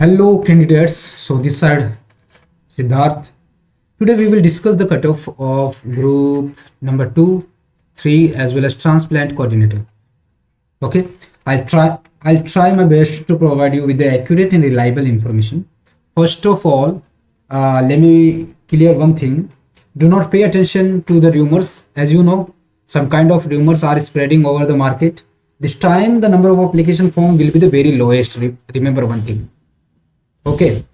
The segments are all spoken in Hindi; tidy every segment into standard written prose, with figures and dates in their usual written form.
Hello, candidates. So, this side, Siddharth. Today, we will discuss the cutoff of group number 2, 3, as well as transplant coordinator. Okay, I'll try my best to provide you with the accurate and reliable information. First of all, let me clear one thing. Do not pay attention to the rumors. As you know, some kind of rumors are spreading over the market. This time, the number of application form will be the very lowest. Remember one thing. Okay.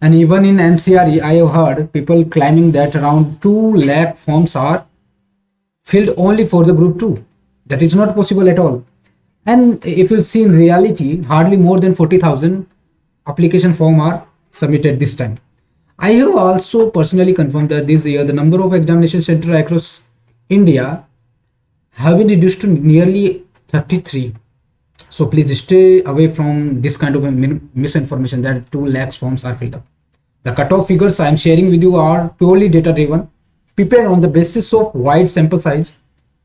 And even in MCRE, I have heard people claiming that around 2 lakh forms are filled only for the group 2. That is not possible at all. And if you see in reality, hardly more than 40,000 application form are submitted this time. I have also personally confirmed that this year the number of examination center across India have been reduced to nearly 33. So please stay away from this kind of misinformation that 2 lakhs forms are filled up. The cutoff figures I am sharing with you are purely data driven, prepared on the basis of wide sample size.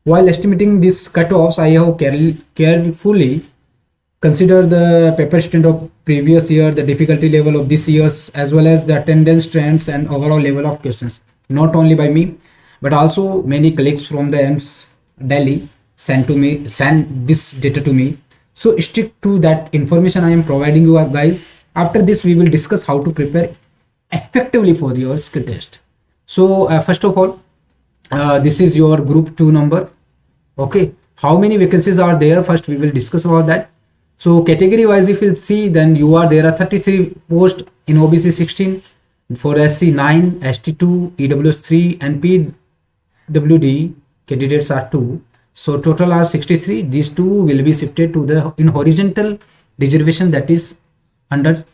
While estimating these cutoffs, I have carefully considered the paper strength of previous year, the difficulty level of this year's, as well as the attendance trends and overall level of questions. Not only by me, but also many colleagues from the AIMS Delhi sent this data to me. So stick to that information I am providing you guys. After this, we will discuss how to prepare effectively for your skill test. So first of all, this is your group 2 number. Okay, how many vacancies are there? First we will discuss about that. So category wise, if you see, then there are 33 posts in OBC 16, for SC 9, ST 2, EWS 3, and PWD candidates are 2. So total are 63. These 2 will be shifted to the in horizontal reservation, that is under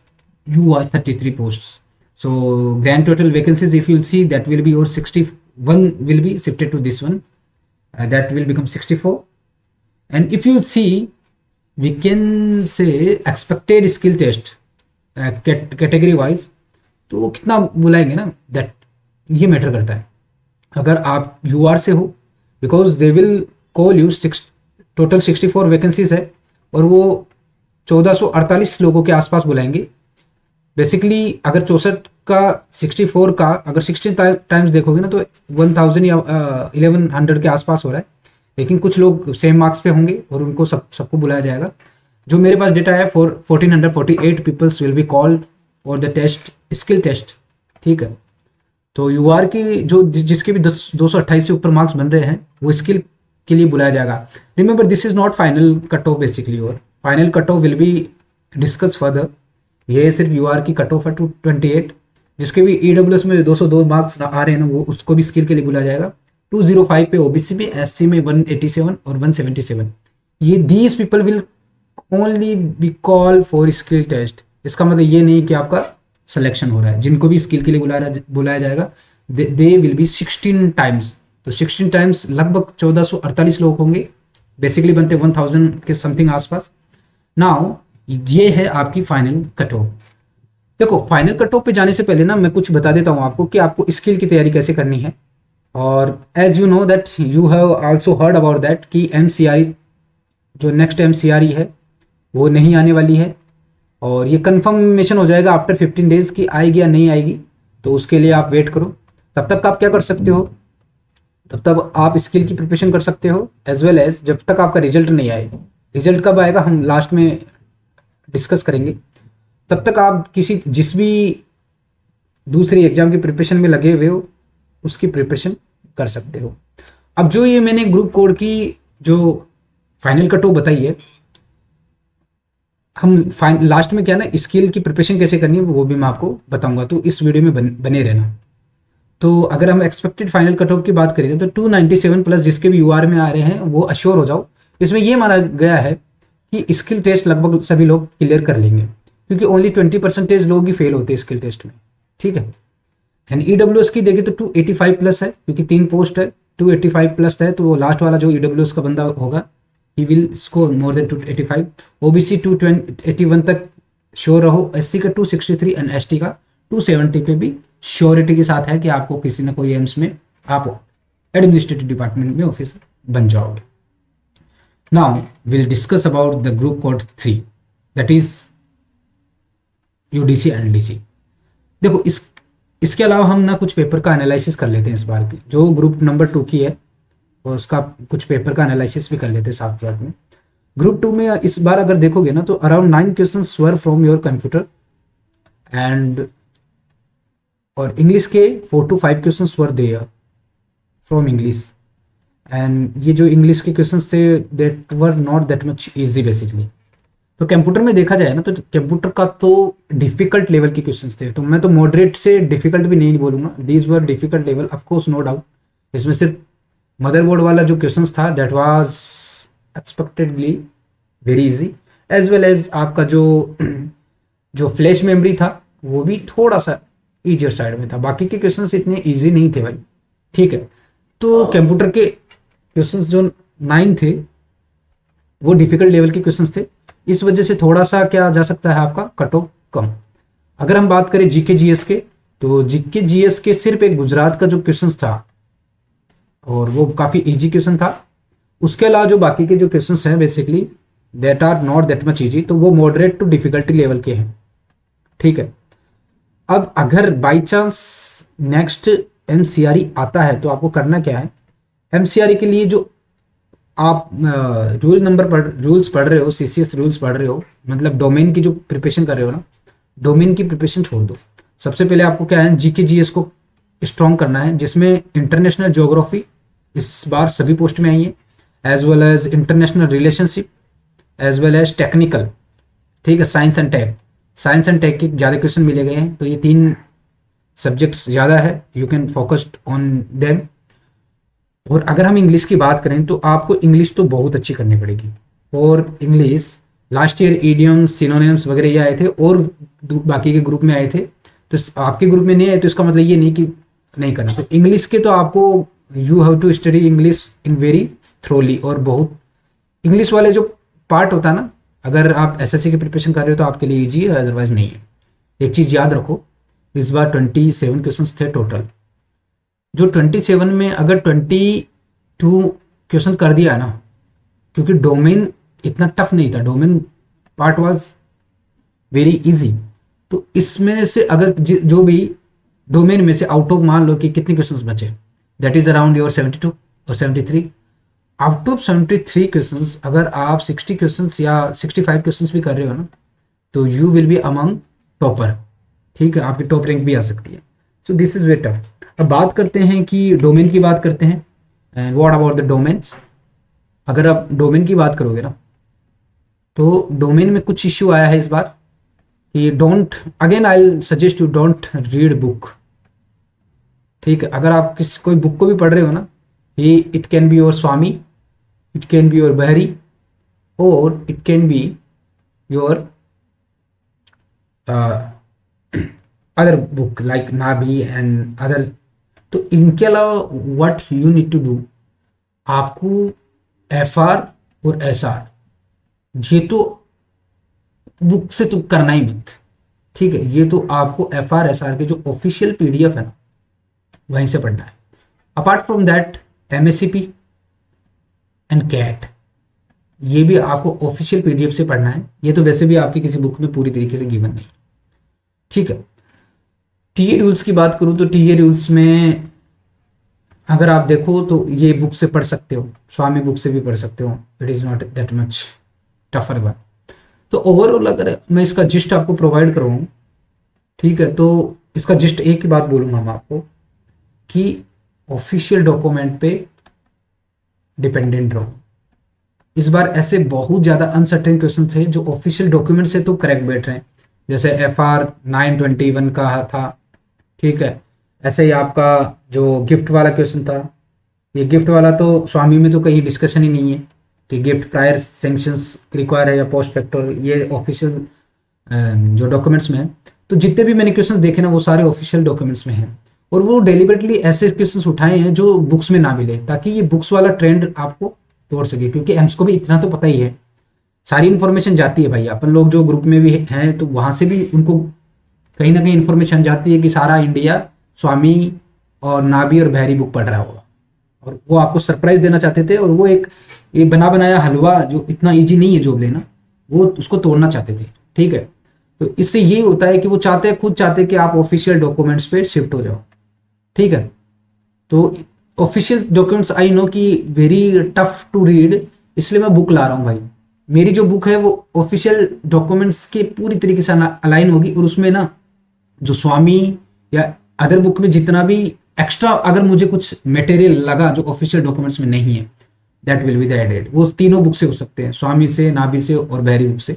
UR 33 posts. So grand total vacancies, if you'll see, that will be your 61 will be shifted to this one. That will become 64. And if you'll see, we can say expected skill test category wise, तो कितना बुलाएंगे ना, that ये मैटर करता है. अगर आप UR से हो, because they will call you total 64 vacancies है और वो 1448 लोगों के आसपास बुलाएंगे. बेसिकली अगर 64 का 64 का अगर 16 टाइम्स देखोगे ना, तो 1000 या 1100 के आसपास हो रहा है. लेकिन कुछ लोग सेम मार्क्स पे होंगे और उनको सबको बुलाया जाएगा. जो मेरे पास डेटा है, 1448 peoples will be called for the test, skill test. ठीक है. तो यूआर की जो जिसके भी 228 से ऊपर मार्क्स बन रहे हैं, वो स्किल के लिए बुलाया जाएगा. Remember, this is not final cut off basically, और final cut off will be discuss further. ये सिर्फ यूआर की कट ऑफ है 228. जिसके भी ईडब्ल्यूएस में 202 मार्क्स आ रहे हैं ना, वो उसको भी स्किल के लिए बुलाया जाएगा. 205 पे ओबीसी में, एससी में 187 और 177. ये these people will only be call for skill test. इसका मतलब ये नहीं कि आपका सिलेक्शन हो रहा है. जिनको भी स्किल के लिए बुलाया जाएगा, दे विल बी 16 टाइम्स. तो 16 टाइम्स लगभग 1448 लोग होंगे. बेसिकली बनते 1000 के समथिंग आसपास. नाउ ये है आपकी फाइनल कट ऑफ. देखो, फाइनल कट ऑफ पे जाने से पहले ना मैं कुछ बता देता हूँ आपको कि आपको स्किल की तैयारी कैसे करनी है. और as you know that you have also heard about that कि MCRE जो नेक्स्ट MCRE है वो नहीं आने वाली है, और ये कंफर्मेशन हो जाएगा आफ्टर 15 डेज की आएगी या नहीं आएगी. तो उसके लिए आप वेट करो. तब तक आप क्या कर सकते हो, तब तक आप स्किल की प्रिपरेशन कर सकते हो, एज वेल एज जब तक आपका रिजल्ट नहीं आए. रिजल्ट कब आएगा हम लास्ट में डिस्कस करेंगे. तब तक आप जिस भी दूसरी एग्जाम की प्रिपरेशन में लगे हुए हो, उसकी प्रिपरेशन कर सकते हो. अब जो ये मैंने ग्रुप कोड की जो फाइनल कट ऑफ बताई है, हम लास्ट में क्या ना स्किल की प्रिपरेशन कैसे करनी है वो भी मैं आपको बताऊंगा. तो इस वीडियो में बने रहना. तो अगर हम एक्सपेक्टेड फाइनल कट ऑफ की बात करें तो 297 प्लस जिसके भी यूआर में आ रहे हैं वो अश्योर हो जाओ. इसमें ये माना गया है कि स्किल टेस्ट लगभग सभी लोग क्लियर कर लेंगे, क्योंकि ओनली 20% लोग ही फेल होते हैं स्किल टेस्ट में. ठीक है. एंड ईडब्ल्यूएस की देखें तो 285 प्लस है, क्योंकि 3 पोस्ट है. 285 प्लस है, तो वो लास्ट वाला जो ईडब्ल्यूएस का बंदा होगा he will score more than 285. OBC 281 तक श्योर रहो. एससी का 263 एंड एसटी का 270 पे भी श्योरिटी के साथ है कि आपको किसी न कोई एम्स में आप एडमिनिस्ट्रेटिव डिपार्टमेंट में ऑफिसर बन जाओगे. Now will discuss about the group code 3, that is UDC NDC. देखो इसके अलावा हम ना कुछ पेपर का एनालिसिस कर लेते हैं इस बार की, जो ग्रुप नंबर 2 की है और उसका कुछ पेपर का एनालिसिस भी कर लेते हैं साथ साथ में। ग्रुप 2 में इस बार अगर देखोगे ना तो around 9 questions were from your computer end, और इंग्लिश के 4 to 5 questions were there from English. And ये जो इंग्लिश के क्वेश्चंस थे that were not that much easy basically. तो कंप्यूटर में देखा जाए ना तो कंप्यूटर का तो डिफिकल्ट लेवल के क्वेश्चंस थे, तो मैं तो मॉडरेट से डिफिकल्ट भी नहीं बोलूंगा, these were difficult level of course, no doubt. इसमें सिर्फ मदरबोर्ड वाला जो क्वेश्चंस था that was expectedly very easy, as well as आपका जो फ्लैश मेमोरी था वो भी थोड़ा सा ईजियर साइड में था, बाकी के क्वेश्चंस इतने इजी नहीं थे भाई, ठीक है। तो कंप्यूटर के क्वेश्चंस जो 9 थे वो डिफिकल्ट लेवल के क्वेश्चंस थे, इस वजह से थोड़ा सा क्या जा सकता है आपका कट ऑफ कम। अगर हम बात करें जीके जीएस के, तो जीके जीएस के सिर्फ एक गुजरात का जो क्वेश्चंस था और वो काफी इजी क्वेश्चन था, उसके अलावा जो बाकी के जो क्वेश्चंस हैं basically that are not that much easy, तो वो मॉडरेट टू डिफिकल्टी लेवल के हैं, ठीक है। अब अगर बाई चांस नेक्स्ट एमसीआरई आता है तो आपको करना क्या है, एमसीआरई के लिए जो आप रूल्स पढ़ रहे हो, सीसीएस रूल्स पढ़ रहे हो, मतलब डोमेन की जो प्रिपरेशन कर रहे हो ना, डोमेन की प्रिपरेशन छोड़ दो। सबसे पहले आपको क्या है, जीके जीएस को स्ट्रॉन्ग करना है, जिसमें इंटरनेशनल ज्योग्राफी इस बार सभी पोस्ट में आई है, as well as international relationship, as well as technical, ठीक है, science and tech. Science and tech के ज़्यादा क्वेश्चन मिले गए हैं, तो ये 3 सब्जेक्ट्स ज़्यादा है, you can focused on them. और अगर हम इंग्लिश की बात करें तो आपको इंग्लिश तो बहुत अच्छी करनी पड़ेगी, और English last year idioms synonyms वगैरह ये आए थे और बाकी के ग्रुप में आए थे, तो आपके ग्रुप में नहीं आए तो इसका मतलब ये नहीं कि नहीं करना। तो इंग्लिश के तो आपको you have to study English in very thoroughly, और बहुत इंग्लिश वाले जो पार्ट होता है ना, अगर आप एसएससी की प्रिपरेशन कर रहे हो तो आपके लिए ईजी है, अदरवाइज नहीं है। एक चीज़ याद रखो, इस बार 27 क्वेश्चन थे टोटल, जो 27 में अगर 22 क्वेश्चन कर दिया ना, क्योंकि डोमेन इतना टफ नहीं था, domain part was very easy, तो इसमें से अगर जो भी डोमेन में से आउट ऑफ मान लो कि कितने क्वेश्चंस बचे, दैट इज अराउंड योर 72 और 73, आउट ऑफ 73 क्वेश्चंस अगर आप 60 क्वेश्चंस या 65 क्वेश्चंस भी कर रहे हो ना, तो you will be among topper, ठीक है, आपकी टॉप रैंक भी आ सकती है। So this is very tough. अब बात करते हैं कि डोमेन की बात करते हैं, and what about the domains. अगर आप डोमेन की बात करोगे ना, तो डोमेन में कुछ इश्यू आया है इस बार कि don't, again I suggest you don't read book, ठीक है। अगर आप कोई बुक को भी पढ़ रहे हो ना, ये it can be your Swamy, it can be your Bahri, और it can be your other book like Nabhi and other. तो इनके अलावा what you need to do, आपको एफआर और एसआर ये तो बुक से तो करना ही मत, ठीक है। ये तो आपको एफआर एसआर के जो ऑफिशियल पीडीएफ है ना वहीं से पढ़ना है। Apart from that MSCP and CAT, ये भी आपको ऑफिशियल पीडीएफ से पढ़ना है, ये तो वैसे भी आपकी किसी बुक में पूरी तरीके से गिवन नहीं, ठीक है। टीए रूल्स की बात करूं तो टीए रूल्स में अगर आप देखो तो ये बुक से पढ़ सकते हो, स्वामी बुक से भी पढ़ सकते हो, it is not that much tougher one. तो ओवरऑल अगर मैं इसका जिस्ट आपको प्रोवाइड करूँ, ठीक है, तो इसका जिस्ट एक ही बात बोलूँगा मैं आपको कि ऑफिशियल डॉक्यूमेंट पे डिपेंडेंट रहो। इस बार ऐसे बहुत ज़्यादा अनसर्टेन क्वेश्चन थे जो ऑफिशियल डॉक्यूमेंट से तो करेक्ट बैठ रहे हैं, जैसे FR 921 का था, ठीक है। ऐसे ही आपका जो गिफ्ट वाला क्वेश्चन था, ये गिफ्ट वाला तो स्वामी में तो कहीं डिस्कशन ही नहीं है कि गिफ्ट प्रायर सेंक्शंस रिक्वायर है या पोस्ट फैक्टर, ये ऑफिशियल जो डॉक्यूमेंट्स में है। तो जितने भी मैंने क्वेश्चंस देखे ना वो सारे ऑफिशियल डॉक्यूमेंट्स में हैं, और वो डेलिबरेटली ऐसे क्वेश्चंस उठाए हैं जो बुक्स में ना मिले, ताकि ये बुक्स वाला ट्रेंड आपको तोड़ सके, क्योंकि एम्स को भी इतना तो पता ही है, सारी इन्फॉर्मेशन जाती है भाई। अपन लोग जो ग्रुप में भी हैं तो वहाँ से भी उनको कहीं ना कहीं इन्फॉर्मेशन जाती है कि सारा इंडिया स्वामी और नाभी और बहरी बुक पढ़ रहा होगा, और वो आपको सरप्राइज देना चाहते थे, और वो एक ये बना बनाया हलवा जो इतना ईजी नहीं है जॉब लेना, वो उसको तोड़ना चाहते थे, ठीक है। तो इससे ये होता है कि वो खुद चाहते हैं कि आप ऑफिशियल डॉक्यूमेंट्स पे शिफ्ट हो जाओ, ठीक है। तो ऑफिशियल डॉक्यूमेंट्स आई नो कि वेरी टफ टू रीड, इसलिए मैं बुक ला रहा हूँ भाई। मेरी जो बुक है वो ऑफिशियल डॉक्यूमेंट्स के पूरी तरीके से अलाइन होगी, और उसमें ना जो स्वामी या अदर बुक में जितना भी एक्स्ट्रा अगर मुझे कुछ मटेरियल लगा जो ऑफिशियल डॉक्यूमेंट्स में नहीं है, that will be the added. वो तीनों बुक से हो सकते हैं, स्वामी से, नाभि से और बहरी बुक से।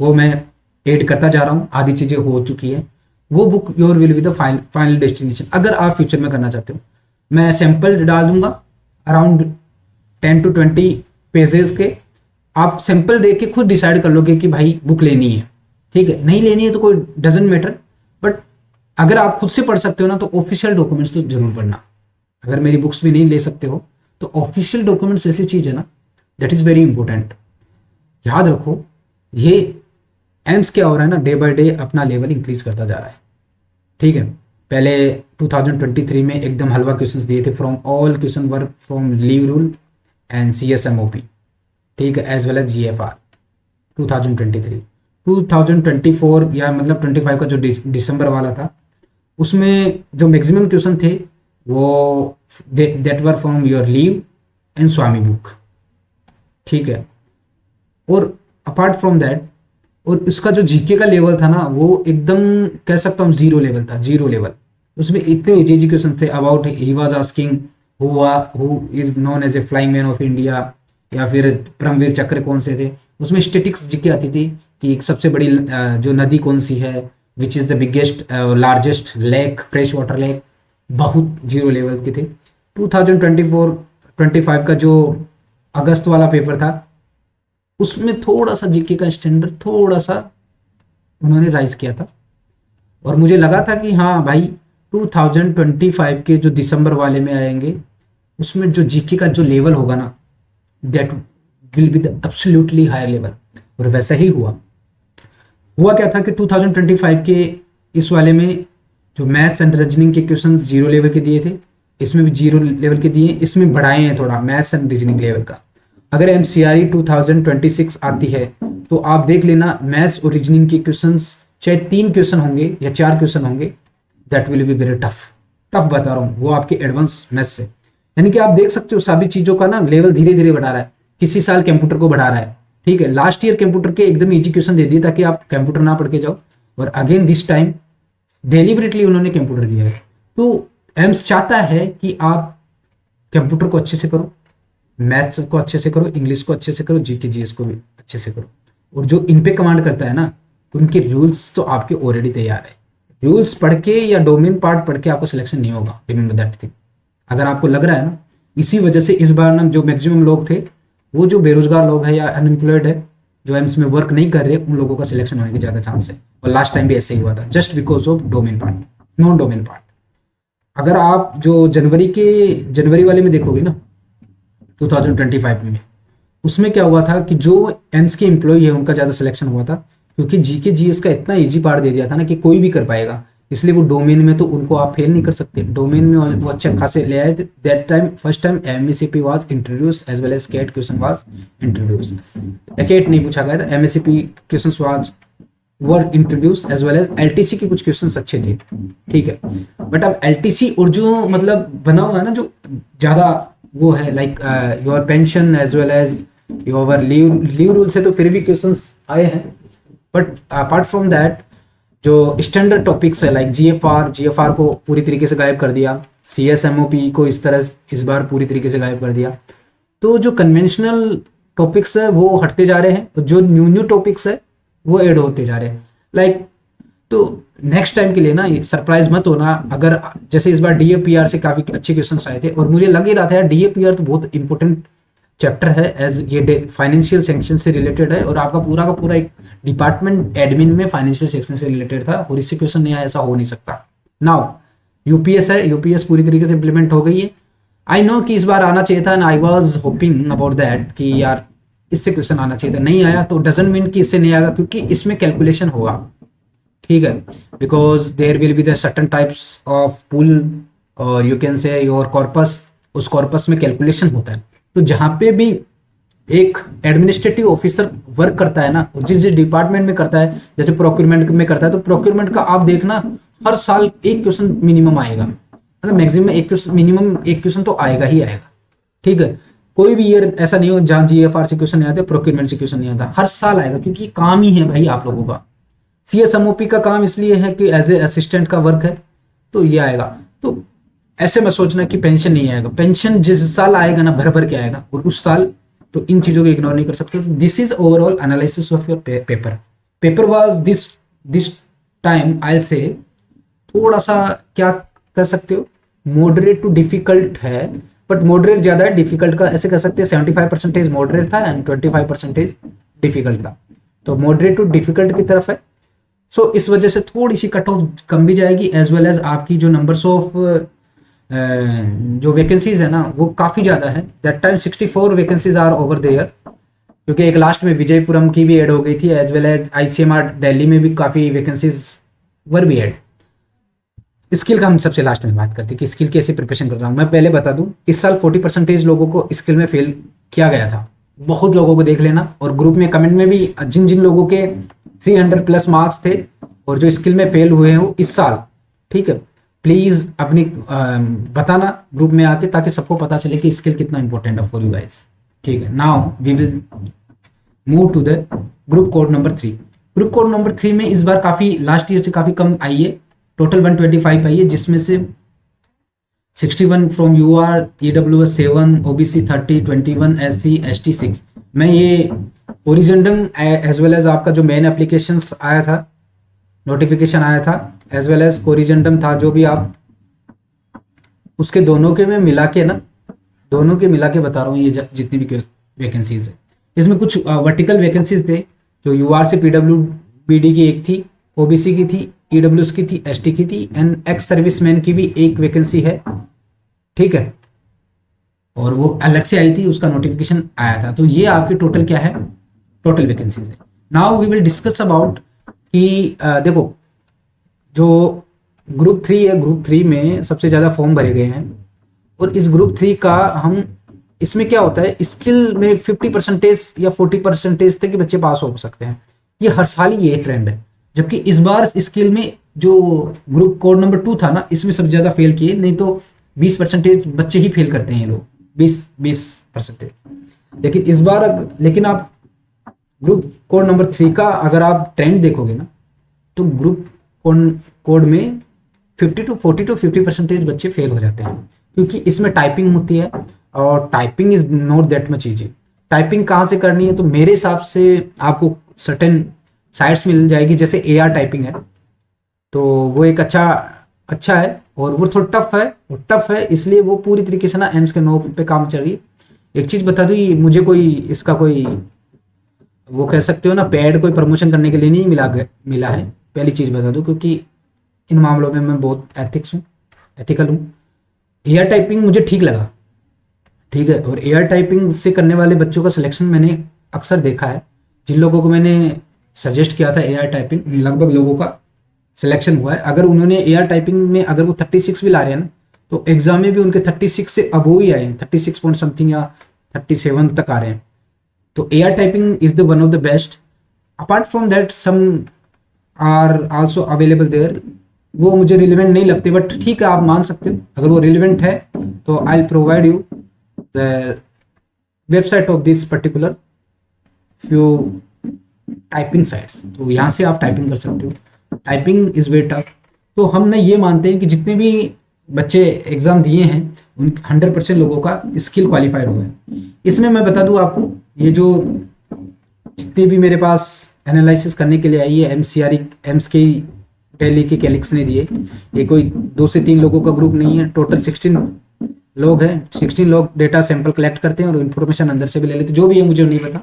वो मैं ऐड करता जा रहा हूँ, आधी चीजें हो चुकी है। वो book your will be the final destination अगर आप फ्यूचर में करना चाहते हो। मैं सैंपल डाल दूंगा अराउंड 10 to 20 पेजेस के, आप सैंपल देख के खुद डिसाइड कर लोगे कि भाई बुक लेनी है, ठीक है। नहीं लेनी है तो कोई डजेंट मैटर, बट अगर आप खुद से पढ़ सकते हो ना तो ऑफिशियल डॉक्यूमेंट्स तो जरूर पढ़ना। अगर मेरी बुक्स भी नहीं ले सकते हो तो ऑफिशियल डॉक्यूमेंट्स ऐसी चीज है ना, दैट इज वेरी इंपॉर्टेंट। याद रखो, ये एम्स क्या हो रहा है ना, डे बाय डे अपना लेवल इंक्रीज करता जा रहा है, ठीक है। पहले 2023 में एकदम हलवा क्वेश्चंस दिए थे, from all question work from leave rule and CSMOP, ठीक है, एज वेल एज GFR 2023। 2024 या मतलब 25 का जो दिसंबर वाला था, उसमें जो मैक्सिमम क्वेश्चन थे वो that were from your leave and Swami book, ठीक है। और अपार्ट फ्रॉम दैट, और उसका जो जीके का लेवल था ना वो एकदम कह सकता हूँ जीरो लेवल था, जीरो लेवल। उसमें इतने इजी क्वेश्चन थे about he was asking who is known as a flying man of India, या फिर परमवीर चक्र कौन से थे। उसमें स्टेटिक्स जीके आती थी कि एक सबसे बड़ी जो नदी कौन सी है, which is the biggest largest lake, fresh water lake, बहुत जीरो लेवल के थे। 2024-25 का जो अगस्त वाला पेपर था उसमें थोड़ा सा जीके का स्टैंडर्ड थोड़ा सा उन्होंने राइज किया था, और मुझे लगा था कि हाँ भाई 2025 के जो दिसंबर वाले में आएंगे उसमें जो जीके का जो लेवल होगा ना, that will be the absolutely higher level. और वैसा ही हुआ क्या था कि 2025 के इस वाले में जो मैथ्स एंड रीजनिंग के क्वेश्चन जीरो लेवल के दिए थे, इसमें भी जीरो लेवल के दिए, इसमें बढ़ाए हैं थोड़ा मैथ्स एंड रीजनिंग लेवल का। अगर MCRE 2026 आती है तो आप देख लेना, मैथ्स और रीजनिंग के क्वेश्चंस चाहे 3 क्वेश्चन होंगे या 4 क्वेश्चन होंगे, that will be very tough बता रहा हूँ, वो आपके एडवांस मैथ्स से। यानी कि आप देख सकते हो सभी चीजों का ना लेवल धीरे धीरे बढ़ा रहा है। किसी साल कंप्यूटर को बढ़ा रहा है, ठीक है। लास्ट ईयर कंप्यूटर के एकदम इजी क्वेश्चन दे दिए ताकि आप कंप्यूटर ना पढ़ के जाओ, और अगेन दिस टाइम डेलिबरेटली उन्होंने कंप्यूटर दिया है। तो एम्स चाहता है कि आप कंप्यूटर को अच्छे से करो, मैथ्स को अच्छे से करो, इंग्लिश को अच्छे से करो, जीके जीएस को भी अच्छे से करो। और जो इन पे कमांड करता है ना, उनके रूल्स तो आपके ऑलरेडी तैयार है। रूल्स पढ़ के या डोमेन पार्ट पढ़ के आपको सिलेक्शन नहीं होगा, रिमेंबर दैट थिंग। अगर आपको लग रहा है ना, इसी वजह से इस बार ना जो मैक्सिमम लोग थे, वो जो बेरोजगार लोग हैं या अनएम्प्लॉयड है, जो एम्स में वर्क नहीं कर रहे, उन लोगों का सिलेक्शन होने की ज़्यादा चांस है। और लास्ट टाइम भी ऐसे ही हुआ था, just because of domain part, non domain part. अगर आप जो जनवरी वाले में देखोगे ना 2025 में, उसमें क्या हुआ था कि जो एम्स के एम्प्लॉय है उनका ज़्यादा सिलेक्शन हुआ था, क्योंकि जीके जीएस का इतना इजी पार्ट दे दिया था ना कि कोई भी कर पाएगा। इसलिए वो डोमेन में तो उनको आप फेल नहीं कर सकते, डोमेन में वो अच्छे खासे ले आए थे। That time first time MACP was introduce as well as CAT question was introduce. CAT नहीं पूछा गया था, MACP question was were introduce as well as LTC के कुछ क्वेश्चन अच्छे थे, ठीक है। बट अब LTC और जो मतलब बना हुआ है ना, जो ज़्यादा वो है like your pension as well as your leave rule से तो फिर भी क्वेश्चंस आए हैं, बट अपार्ट फ्रॉम दैट जो स्टैंडर्ड टॉपिक्स है लाइक GFR को पूरी तरीके से गायब कर दिया, CSMOP को इस तरह इस बार पूरी तरीके से गायब कर दिया। तो जो कन्वेंशनल टॉपिक्स है वो हटते जा रहे हैं, तो जो न्यू टॉपिक्स है वो ऐड होते जा रहे हैं लाइक। तो नेक्स्ट टाइम के लिए ना सरप्राइज मत होना, अगर जैसे इस बार DAPR से काफी अच्छे क्वेश्चंस आए थे, और मुझे लग ही रहा था यार DAPR तो बहुत इंपॉर्टेंट चैप्टर है, एज ये फाइनेंशियल सेक्शन से रिलेटेड है, और आपका पूरा का पूरा एक डिपार्टमेंट एडमिन में फाइनेंशियल सेक्शन से रिलेटेड था, और इससे क्वेश्चन नहीं आया, ऐसा हो नहीं सकता। नाउ UPS है, UPS पूरी तरीके से इम्प्लीमेंट हो गई है। आई नो कि इस बार आना चाहिए था, and I was hopping about that कि यार इससे क्वेश्चन आना चाहिए था, नहीं आया तो डजंट मीन कि इससे नहीं आएगा, क्योंकि इसमें कैलकुलेशन होगा, ठीक है। Because there will be the certain types of pool, और you can say your corpus, उस कॉर्पस में कैलकुलेशन होता है। तो जहाँ पे भी एक एडमिनिस्ट्रेटिव ऑफिसर वर्क करता है ना, जिस जिस डिपार्टमेंट में करता है, जैसे प्रोक्योरमेंट में करता है, तो प्रोक्योरमेंट का आप देखना हर साल एक क्वेश्चन मिनिमम आएगा, मतलब मैक्सिमम एक क्वेश्चन, मिनिमम एक क्वेश्चन तो आएगा ही आएगा। ठीक है, कोई भी ईयर ऐसा नहीं हो जहाँ GFR से क्वेश्चन नहीं आते, प्रोक्योरमेंट से क्वेश्चन नहीं आता, हर साल आएगा, क्योंकि काम ही है भाई आप लोगों का। CSMOP का काम इसलिए है कि एज ए असिस्टेंट का वर्क है, तो ये आएगा। तो ऐसे मत सोचना कि पेंशन नहीं आएगा, पेंशन जिस साल आएगा ना भर भर के आएगा, और उस साल तो इन चीजों को इग्नोर नहीं कर सकते। This is overall analysis of your paper was this time I से थोड़ा सा क्या कर सकते हो, मॉडरेट टू डिफिकल्ट है, बट मॉडरेट ज्यादा है, डिफिकल्ट का ऐसे कर सकते हैं 75% मॉडरेट था एंड 25% डिफिकल्ट था, तो मॉडरेट टू डिफिकल्ट की तरफ है। सो इस वजह से थोड़ी सी कट ऑफ कम भी जाएगी, एज वेल एज आपकी जो नंबर्स ऑफ जो वैकेंसीज है ना वो काफ़ी ज़्यादा है। That time 64 vacancies are over there, क्योंकि एक लास्ट में विजयपुरम की भी ऐड हो गई थी, as well as ICMR Delhi में भी काफ़ी वैकेंसीज वर भी ऐड। स्किल का हम सबसे लास्ट में बात करते हैं कि स्किल कैसे प्रिपरेशन कर रहा हूँ। मैं पहले बता दूं, इस साल 40% लोगों को स्किल में फेल किया गया था, बहुत लोगों को देख लेना, और ग्रुप में कमेंट में भी जिन जिन लोगों के 300+ मार्क्स थे और जो स्किल में फेल हुए हैं वो इस साल, ठीक है, प्लीज अपनी बताना ग्रुप में आके, ताकि सबको पता चले कि स्किल कितना इंपॉर्टेंट है फॉर यू गाइस। ठीक है, now we will move to the group code number 3। Group code number 3 में इस बार काफी लास्ट ईयर से काफी कम आई है, टोटल 125 आई है, जिसमें से 61 from UR, EWS 7, OBC 30, 21 SC ST 6। मैं ये ओरिजेंडम एज वेल एज आपका जो मेन एप्लीकेशंस आया था, नोटिफिकेशन आया था, एज वेल एज कोरिजेंडम था, जो भी आप उसके दोनों के में मिला के ना, दोनों के मिला के बता रहा हूँ ये जितनी भी वैकेंसीज है। इसमें कुछ वर्टिकल वैकेंसीज थे, जो UR से PWBD की एक थी, OBC की थी, EWS की थी, ST की थी, एंड एक्स सर्विसमैन की भी एक वैकेंसी है। ठीक है, और वो अलग से आई थी, उसका नोटिफिकेशन आया था। तो ये आपकी टोटल क्या है, टोटल वैकेंसीज है। Now we will discuss about कि देखो जो ग्रुप 3 है, ग्रुप 3 में सबसे ज़्यादा फॉर्म भरे गए हैं, और इस ग्रुप 3 का हम इसमें क्या होता है, स्किल में 50% या 40% तक के बच्चे पास हो सकते हैं, ये हर साल ही ये ट्रेंड है। जबकि इस बार स्किल में जो ग्रुप कोड नंबर 2 था ना, इसमें सबसे ज़्यादा फेल किए, नहीं तो 20% बच्चे ही फेल करते हैं ये लोग, 20%। लेकिन इस बार लेकिन आप ग्रुप कोड नंबर 3 का अगर आप ट्रेंड देखोगे ना, तो ग्रुप कोड में 40 to 50% बच्चे फेल हो जाते हैं, क्योंकि इसमें टाइपिंग होती है, और typing is not that much easy. Typing कहाँ से करनी है, तो मेरे हिसाब से आपको सर्टेन साइट्स मिल जाएगी, जैसे AR टाइपिंग है, तो वो एक अच्छा है, और वो थोड़ा टफ है, इसलिए वो पूरी तरीके से ना एम्स के 9 पे काम चल रही है। एक चीज़ बता दूँ, मुझे कोई इसका कोई वो कह सकते हो ना, पेड कोई प्रमोशन करने के लिए नहीं मिला है, पहली चीज़ बता दूँ, क्योंकि इन मामलों में मैं बहुत एथिकल हूँ। AR टाइपिंग मुझे ठीक लगा, ठीक है, और AR टाइपिंग से करने वाले बच्चों का सिलेक्शन मैंने अक्सर देखा है, जिन लोगों को मैंने सजेस्ट किया था AR टाइपिंग, लगभग लोगों का सिलेक्शन हुआ है। अगर उन्होंने AR टाइपिंग में अगर वो 36 भी ला रहे हैं ना, तो एग्जाम में भी उनके 36 से अबोव ही आए हैं, 36 पॉइंट समथिंग या 37 तक आ रहे हैं। तो AR typing is the one of the best. Apart from that some are also available there, वो मुझे रिलेवेंट नहीं लगते, बट ठीक है, आप मान सकते हो। अगर वो रिलेवेंट है तो I will provide you the website of this particular few typing sites, तो यहाँ से आप टाइपिंग कर सकते हो। Typing is very tough. तो हम ना ये मानते हैं कि जितने भी बच्चे एग्जाम दिए हैं उन 100% लोगों का स्किल क्वालिफाइड हुआ है। इसमें मैं बता दूं आपको, ये जो जितने भी मेरे पास एनालिसिस करने के लिए आई है एम्स के दिल्ली के कैलिक्स ने दिए, ये कोई 2 से 3 लोगों का ग्रुप नहीं है, टोटल 16 लोग हैं। 16 लोग डेटा सैंपल कलेक्ट करते हैं और इन्फॉर्मेशन अंदर से भी ले लेते हैं। जो भी है मुझे नहीं पता,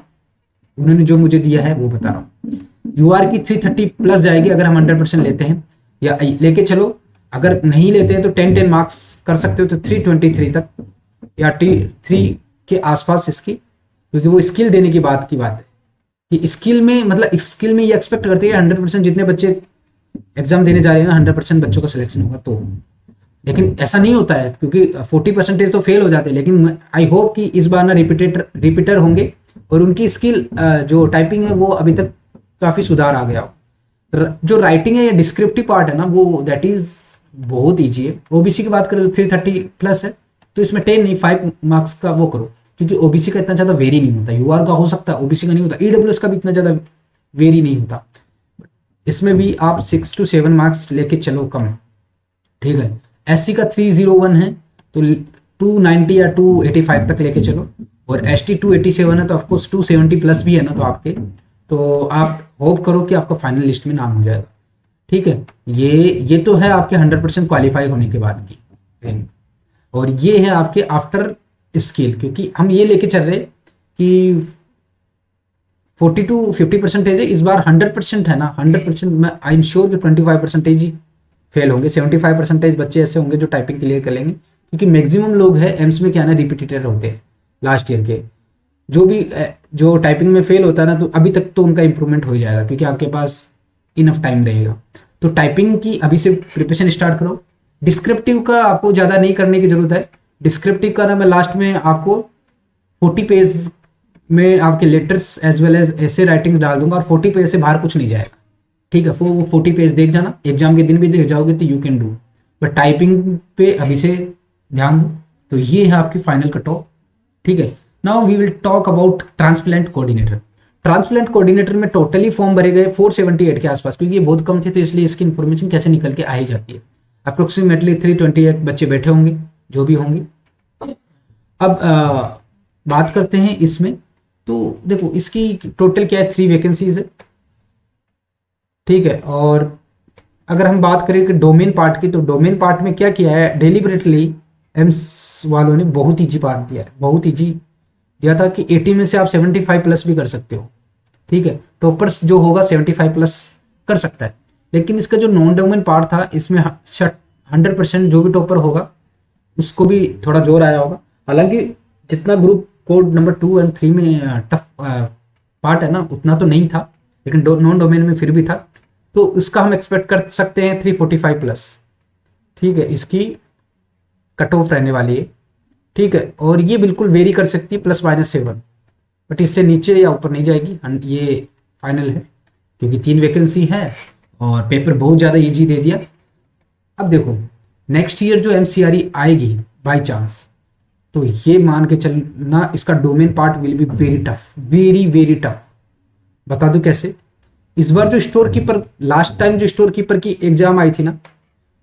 उन्होंने जो मुझे दिया है वो बता रहा हूँ। UR की 330+ जाएगी अगर हम 100% लेते हैं, या लेके चलो, अगर नहीं लेते हैं तो 10 मार्क्स कर सकते हो, तो 323 तक या T3 के आसपास इसकी, क्योंकि वो स्किल देने की बात है कि स्किल में, मतलब स्किल में ये एक्सपेक्ट करते हैं 100% जितने बच्चे एग्जाम देने जा रहे हैं ना, 100% बच्चों का सिलेक्शन होगा। तो लेकिन ऐसा नहीं होता है, क्योंकि 40% तो फेल हो जाते हैं। लेकिन आई होप कि इस बार ना रिपीटर होंगे और उनकी स्किल जो टाइपिंग है वो अभी तक काफ़ी सुधार आ गया हो। जो राइटिंग है या डिस्क्रिप्टिव पार्ट है ना, वो दैट इज बहुत ईजी है। ओबीसी की बात करें तो 330 प्लस है, तो इसमें 10 नहीं 5 मार्क्स का वो करो, क्योंकि ओबीसी का इतना ज़्यादा वेरी नहीं होता। यूआर का हो सकता है, ओबीसी का नहीं होता। ईडब्ल्यूएस का भी इतना ज़्यादा वेरी नहीं होता। इसमें भी आप 6 to 7 मार्क्स लेके चलो कम, ठीक है। एससी का 301 है तो 290 या 285 तक लेके चलो, और एसटी 287 है तो ऑफकोर्स 270 प्लस भी है ना, तो आपके तो आप होप करो कि आपका फाइनल लिस्ट में नाम हो जाएगा, ठीक है। ये तो है आपके 100% क्वालिफाई होने के बाद की रैंक, और ये है आपके आफ्टर स्किल, क्योंकि हम ये लेके चल रहे कि 40 to 50 परसेंटेज है। इस बार 100% है ना, 100% मैं आई एम श्योर कि 25 परसेंटेज ही फेल होंगे। 75 परसेंटेज बच्चे ऐसे होंगे जो टाइपिंग क्लियर कर लेंगे, क्योंकि मैक्सिमम लोग हैं एम्स में क्या है ना, रिपीटेटर होते हैं लास्ट ईयर के। जो टाइपिंग में फेल होता है ना, तो अभी तक तो उनका इंप्रूवमेंट हो ही जाएगा, क्योंकि आपके पास इनफ टाइम रहेगा। तो टाइपिंग की अभी से प्रिपरेशन स्टार्ट करो। डिस्क्रिप्टिव का आपको ज़्यादा नहीं करने की जरूरत है। डिस्क्रिप्टिव का ना मैं लास्ट में आपको 40 पेज में आपके लेटर्स एज वेल एज ऐसे राइटिंग डाल दूंगा, और 40 पेज से बाहर कुछ नहीं जाएगा, ठीक है। वो 40 पेज देख जाना, एग्जाम के दिन भी देख जाओगे तो you can do, but typing पे अभी से ध्यान दो। तो ये है आपकी फाइनल कट ऑफ, ठीक है। Now we will talk about transplant coordinator. Transplant coordinator में टोटली फॉर्म भरे गए 478 के आसपास, क्योंकि ये बहुत कम थे, तो इसलिए इसकी इन्फॉर्मेशन कैसे निकल के आ ही जाती है। अप्रोक्सीमेटली 328 बच्चे बैठे होंगे, जो भी होंगे। अब बात करते हैं इसमें, तो देखो इसकी टोटल क्या है, 3 वैकेंसीज है, ठीक है। और अगर हम बात करें कि डोमेन पार्ट की, तो डोमेन पार्ट में क्या किया है, डेलिबरेटली एम्स वालों ने बहुत ईजी पार्ट दिया है, बहुत ईजी दिया था कि 80 में से आप 75 प्लस भी कर सकते हो, ठीक है। टॉपर्स जो होगा 75 प्लस कर सकता है, लेकिन इसका जो नॉन डोमेन पार्ट था, इसमें 100% जो भी टॉपर होगा उसको भी थोड़ा जोर आया होगा। हालांकि जितना ग्रुप कोड नंबर 2 और 3 में टफ पार्ट है ना, उतना तो नहीं था, लेकिन नॉन डोमेन में फिर भी था, तो इसका हम एक्सपेक्ट कर सकते हैं 345 प्लस, ठीक है। इसकी कट ऑफ रहने वाली है, ठीक है। और ये बिल्कुल वेरी कर सकती है ±7, बट इससे नीचे या ऊपर नहीं जाएगी, ये फाइनल है, क्योंकि 3 वैकेंसी है और पेपर बहुत ज़्यादा ईजी दे दिया। अब देखो नेक्स्ट ईयर जो MCRE आएगी बाई चांस, तो ये मान के चलना इसका domain part will be very tough, very very tough. बता दूं कैसे। इस बार जो स्टोर कीपर, लास्ट टाइम जो स्टोर कीपर की एग्जाम आई थी ना,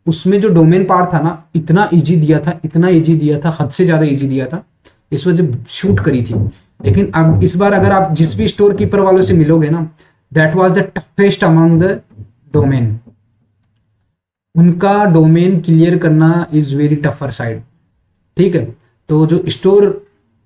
उसमें जो डोमेन पार्ट था ना, इतना इजी दिया था, इतना इजी दिया था, हद से ज़्यादा इजी दिया था, इस वजह शूट करी थी। लेकिन अब इस बार अगर आप जिस भी स्टोर कीपर वालों से मिलोगे ना, that was the toughest among the domain. उनका डोमेन क्लियर करना इज वेरी टफर साइड, ठीक है। तो जो स्टोर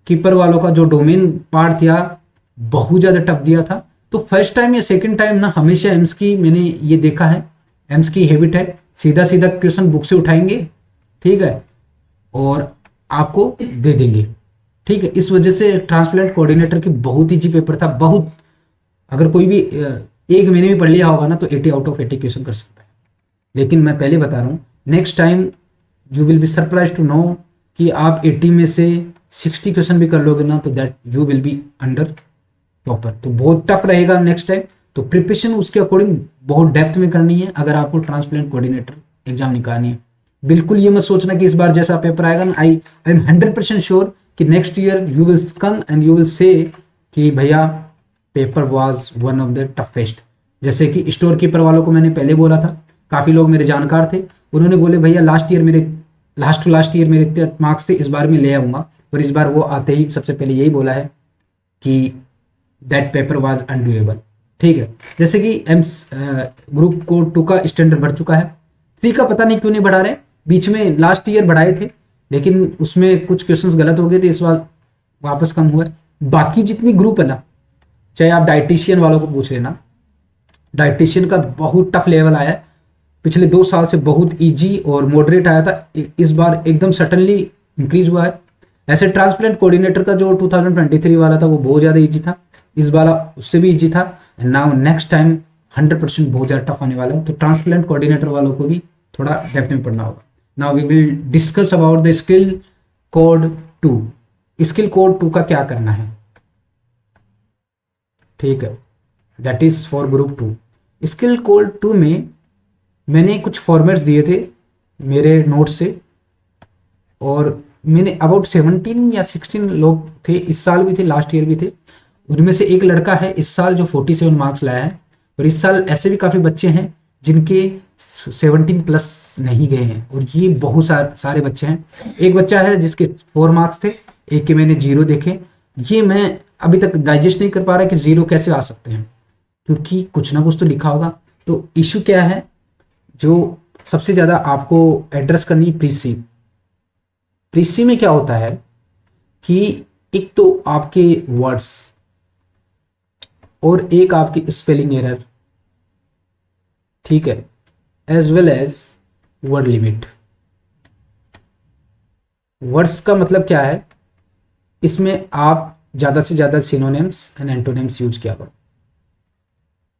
कीपर वालों का जो डोमेन पार्ट था, बहुत ज़्यादा टफ दिया था। तो फर्स्ट टाइम या सेकंड टाइम ना, हमेशा एम्स की मैंने ये देखा है, एम्स की हैबिट है, सीधा सीधा क्वेश्चन बुक से उठाएंगे, ठीक है, और आपको दे देंगे, ठीक है। इस वजह से ट्रांसप्लांट कोऑर्डिनेटर की बहुत ईजी पेपर था, बहुत। अगर कोई भी 1 महीने में पढ़ लिया होगा ना, तो 80 आउट ऑफ 80 क्वेश्चन कर सकता है। लेकिन मैं पहले बता रहा हूँ, next time you will be surprise to know कि आप 80 में से 60 क्वेश्चन भी कर लोगे ना, तो that you will be under topper. तो बहुत टफ रहेगा नेक्स्ट टाइम। तो प्रिपरेशन उसके अकॉर्डिंग बहुत डेप्थ में करनी है, अगर आपको ट्रांसप्लांट कोऑर्डिनेटर एग्जाम निकालनी है। बिल्कुल ये मत सोचना कि इस बार जैसा पेपर आएगा ना, आई एम 100% श्योर कि next year you will come and you will say कि भैया paper was one of the toughest. जैसे कि स्टोर कीपर वालों को मैंने पहले बोला था, काफ़ी लोग मेरे जानकार थे, उन्होंने बोले भैया लास्ट टू लास्ट ईयर मेरे इतने मार्क्स थे, इस बार मैं ले आऊँगा। और इस बार वो आते ही सबसे पहले यही बोला है कि दैट पेपर वाज अनडूएबल, ठीक है। जैसे कि एम्स ग्रुप कोड 2 का स्टैंडर्ड बढ़ चुका है, 3 का पता नहीं क्यों नहीं बढ़ा रहे। बीच में लास्ट ईयर बढ़ाए थे, लेकिन उसमें कुछ क्वेश्चंस गलत हो गए थे, इस बार वापस कम हुआ है। बाकी जितनी ग्रुप है ना, चाहे आप डाइटिशियन वालों को पूछ लेना, डाइटिशियन का बहुत टफ लेवल आया है। पिछले 2 साल से बहुत इजी और मॉडरेट आया था, इस बार एकदम सडनली इंक्रीज हुआ है। ऐसे ट्रांसप्लांट कोऑर्डिनेटर का जो 2023 वाला था वो बहुत ज़्यादा इजी था, इस बार उससे भी इजी था। एंड नाउ नेक्स्ट टाइम 100% बहुत ज़्यादा टफ आने वाला है। तो ट्रांसप्लांट कोऑर्डिनेटर वालों को भी थोड़ा डेप्थ में पढ़ना होगा। Now we will discuss about the skill code 2। Skill code 2 का क्या करना है। ठीक है, that is for group 2। Skill code 2 में मैंने कुछ फॉर्मेट्स दिए थे मेरे नोट से, और मैंने अबाउट 17 या 16 लोग थे, इस साल भी थे, लास्ट ईयर भी थे। उनमें से एक लड़का है इस साल जो 47 मार्क्स लाया है, और इस साल ऐसे भी काफ़ी बच्चे हैं जिनके 17 प्लस नहीं गए हैं, और ये बहुत सारे बच्चे हैं। एक बच्चा है जिसके 4 मार्क्स थे, एक के मैंने 0 देखे। ये मैं अभी तक डाइजेस्ट नहीं कर पा रहा कि 0 कैसे आ सकते हैं, क्योंकि कुछ ना कुछ तो लिखा होगा। तो इशू क्या है, जो सबसे ज़्यादा आपको एड्रेस करनी प्रीसी। प्रीसी में क्या होता है कि एक तो आपके वर्ड्स और एक आपकी स्पेलिंग एरर, ठीक है, as well as word limit. Words का मतलब क्या है, इसमें आप ज़्यादा से ज़्यादा सिनोनिम्स एंड एंटोनिम्स यूज किया करो,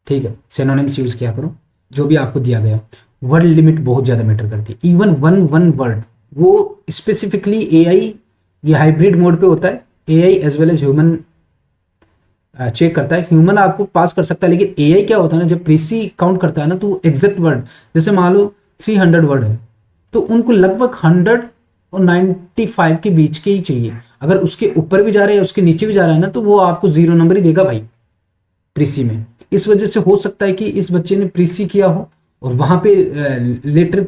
ठीक है, सिनोनिम्स यूज किया करो जो भी आपको दिया गया। वर्ड लिमिट बहुत ज़्यादा मैटर करती है। इवन वन वर्ड, वो स्पेसिफिकली एआई, ये हाइब्रिड मोड पे होता है, AI as well as human check करता है। ह्यूमन आपको पास कर सकता है, लेकिन एआई क्या होता है ना, जब प्रीसी काउंट करता है ना, तो एग्जैक्ट वर्ड, जैसे मान लो 300 वर्ड है, तो उनको लगभग 100 और 95 के बीच के ही चाहिए। अगर उसके ऊपर भी जा रहा है या उसके नीचे भी जा रहा है ना, तो वो आपको 0 नंबर ही देगा भाई प्रीसी में। इस वजह से हो सकता है कि इस बच्चे ने प्रीसी किया हो और वहाँ पे लेटर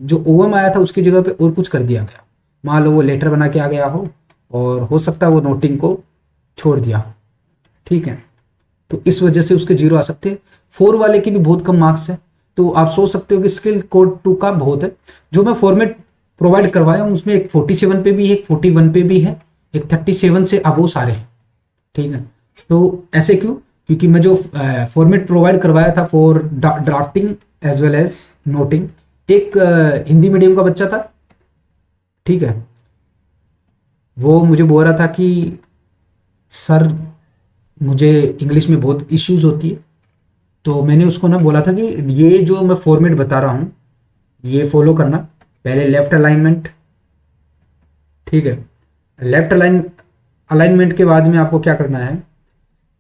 जो ओएम आया था उसकी जगह पे और कुछ कर दिया गया। मान लो वो लेटर बना के आ गया हो, और हो सकता है वो नोटिंग को छोड़ दिया हो, ठीक है। तो इस वजह से उसके 0 आ सकते हैं। 4 वाले की भी बहुत कम मार्क्स है, तो आप सोच सकते हो कि स्किल कोड 2 का बहुत है। जो मैं फॉर्मेट प्रोवाइड करवाया हूँ उसमें एक 47 पे भी है, एक 41 पे भी है, एक 37 से अबो सारे हैं, ठीक है। तो ऐसे क्यों, क्योंकि मैं जो फॉर्मेट प्रोवाइड करवाया था for drafting as well as noting, एक हिंदी मीडियम का बच्चा था, ठीक है, वो मुझे बोल रहा था कि सर मुझे इंग्लिश में बहुत इश्यूज होती है। तो मैंने उसको ना बोला था कि ये जो मैं फॉर्मेट बता रहा हूँ ये फॉलो करना। पहले लेफ्ट अलाइनमेंट, ठीक है, लेफ्ट अलाइनमेंट के बाद में आपको क्या करना है,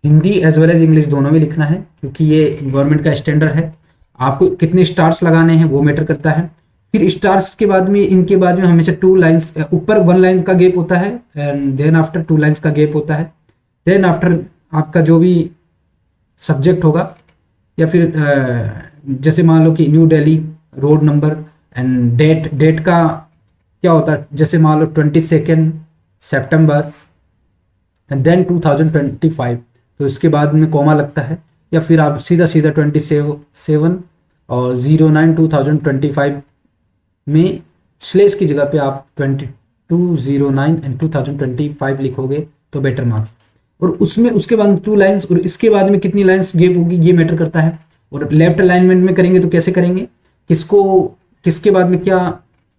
Hindi as well as English दोनों में लिखना है, क्योंकि ये गवर्नमेंट का स्टैंडर्ड है। आपको कितने स्टार्स लगाने हैं वो मैटर करता है। फिर स्टार्स के बाद में, इनके बाद में हमेशा 2 लाइन्स, ऊपर 1 लाइन का गैप होता है, एंड देन आफ्टर 2 लाइन्स का गैप होता है। देन आफ्टर आपका जो भी सब्जेक्ट होगा, या फिर जैसे मान लो कि new Delhi road number and date का क्या होता है, जैसे मान लो 22 सितंबर एंड देन 2025, तो इसके बाद में कॉमा लगता है, या फिर आप सीधा 27 और 09 2025 में स्लेश की जगह पे आप 2209 एंड 2025 लिखोगे तो बेटर मार्क्स। और उसमें उसके बाद 2 लाइन्स, और इसके बाद में कितनी लाइन्स गैप होगी ये मैटर करता है। और लेफ्ट अलाइनमेंट में करेंगे तो कैसे करेंगे, किसके बाद में क्या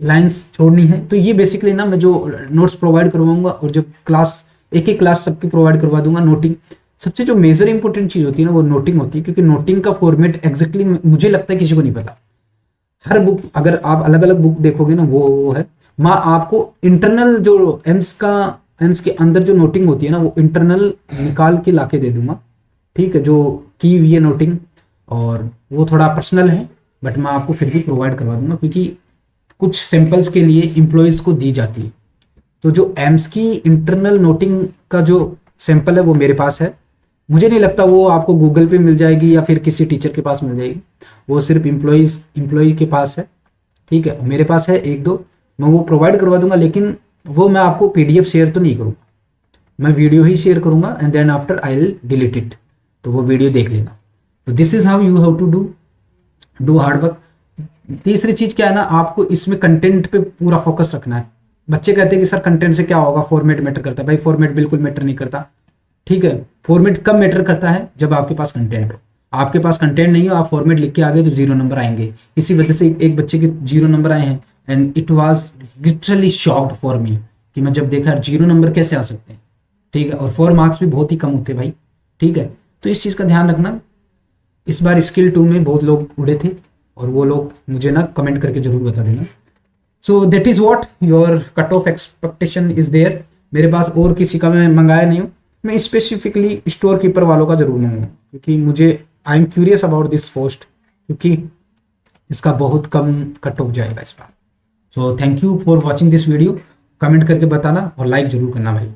लाइन्स छोड़नी है। तो ये बेसिकली ना मैं जो नोट्स प्रोवाइड करवाऊंगा, और जब क्लास एक क्लास सबकी प्रोवाइड करवा दूंगा। नोटिंग सबसे जो मेजर इंपॉर्टेंट चीज़ होती है ना, वो नोटिंग होती है, क्योंकि नोटिंग का फॉर्मेट एग्जैक्टली मुझे लगता है किसी को नहीं पता। हर बुक, अगर आप अलग अलग बुक देखोगे ना, वो है आपको इंटरनल जो एम्स के अंदर जो नोटिंग होती है ना, वो इंटरनल निकाल के लाके दे दूंगा, ठीक है, जो की हुई है नोटिंग, और वो थोड़ा पर्सनल है, बट मैं आपको फिर भी प्रोवाइड करवा दूंगा, क्योंकि कुछ सैंपल्स के लिए एम्प्लॉयज़ को दी जाती है। तो जो एम्स की इंटरनल नोटिंग का जो सैंपल है वो मेरे पास है। मुझे नहीं लगता वो आपको गूगल पे मिल जाएगी या फिर किसी टीचर के पास मिल जाएगी, वो सिर्फ एम्प्लॉय के पास है, ठीक है। मेरे पास है 1-2, मैं वो प्रोवाइड करवा दूंगा, लेकिन वो मैं आपको PDF शेयर तो नहीं करूँगा, मैं वीडियो ही शेयर करूँगा, and then after I will delete it, तो वो वीडियो देख लेना। तो this is how you have to do hard work. तीसरी चीज़ क्या है ना, आपको इसमें कंटेंट पे पूरा फोकस रखना है। बच्चे कहते हैं कि सर कंटेंट से क्या होगा, फॉर्मेट मैटर करता है। भाई फॉर्मेट बिल्कुल मैटर नहीं करता, ठीक है। फॉर्मेट कब मैटर करता है, जब आपके पास कंटेंट हो। आपके पास कंटेंट नहीं हो, आप फॉर्मेट लिख के आ गए तो 0 नंबर आएंगे। इसी वजह से एक बच्चे के 0 नंबर आए हैं, and it was literally shocked for me कि मैं जब देखा 0 नंबर कैसे आ सकते हैं, ठीक है। और 4 मार्क्स भी बहुत ही कम होते भाई, ठीक है। तो इस चीज़ का ध्यान रखना। इस बार स्किल 2 में बहुत लोग उड़े थे, और वो लोग मुझे ना कमेंट करके जरूर बता देना। So that is what your cut off expectation is there. मेरे पास और किसी का मैं मंगाया नहीं हूँ, मैं स्पेसिफिकली स्टोर कीपर वालों का जरूर लूँगा, क्योंकि मुझे I am curious about this post, क्योंकि इसका बहुत कम कट ऑफ जाएगा इस बार। So thank you for watching this video. Comment करके बताना और लाइक जरूर करना भाई।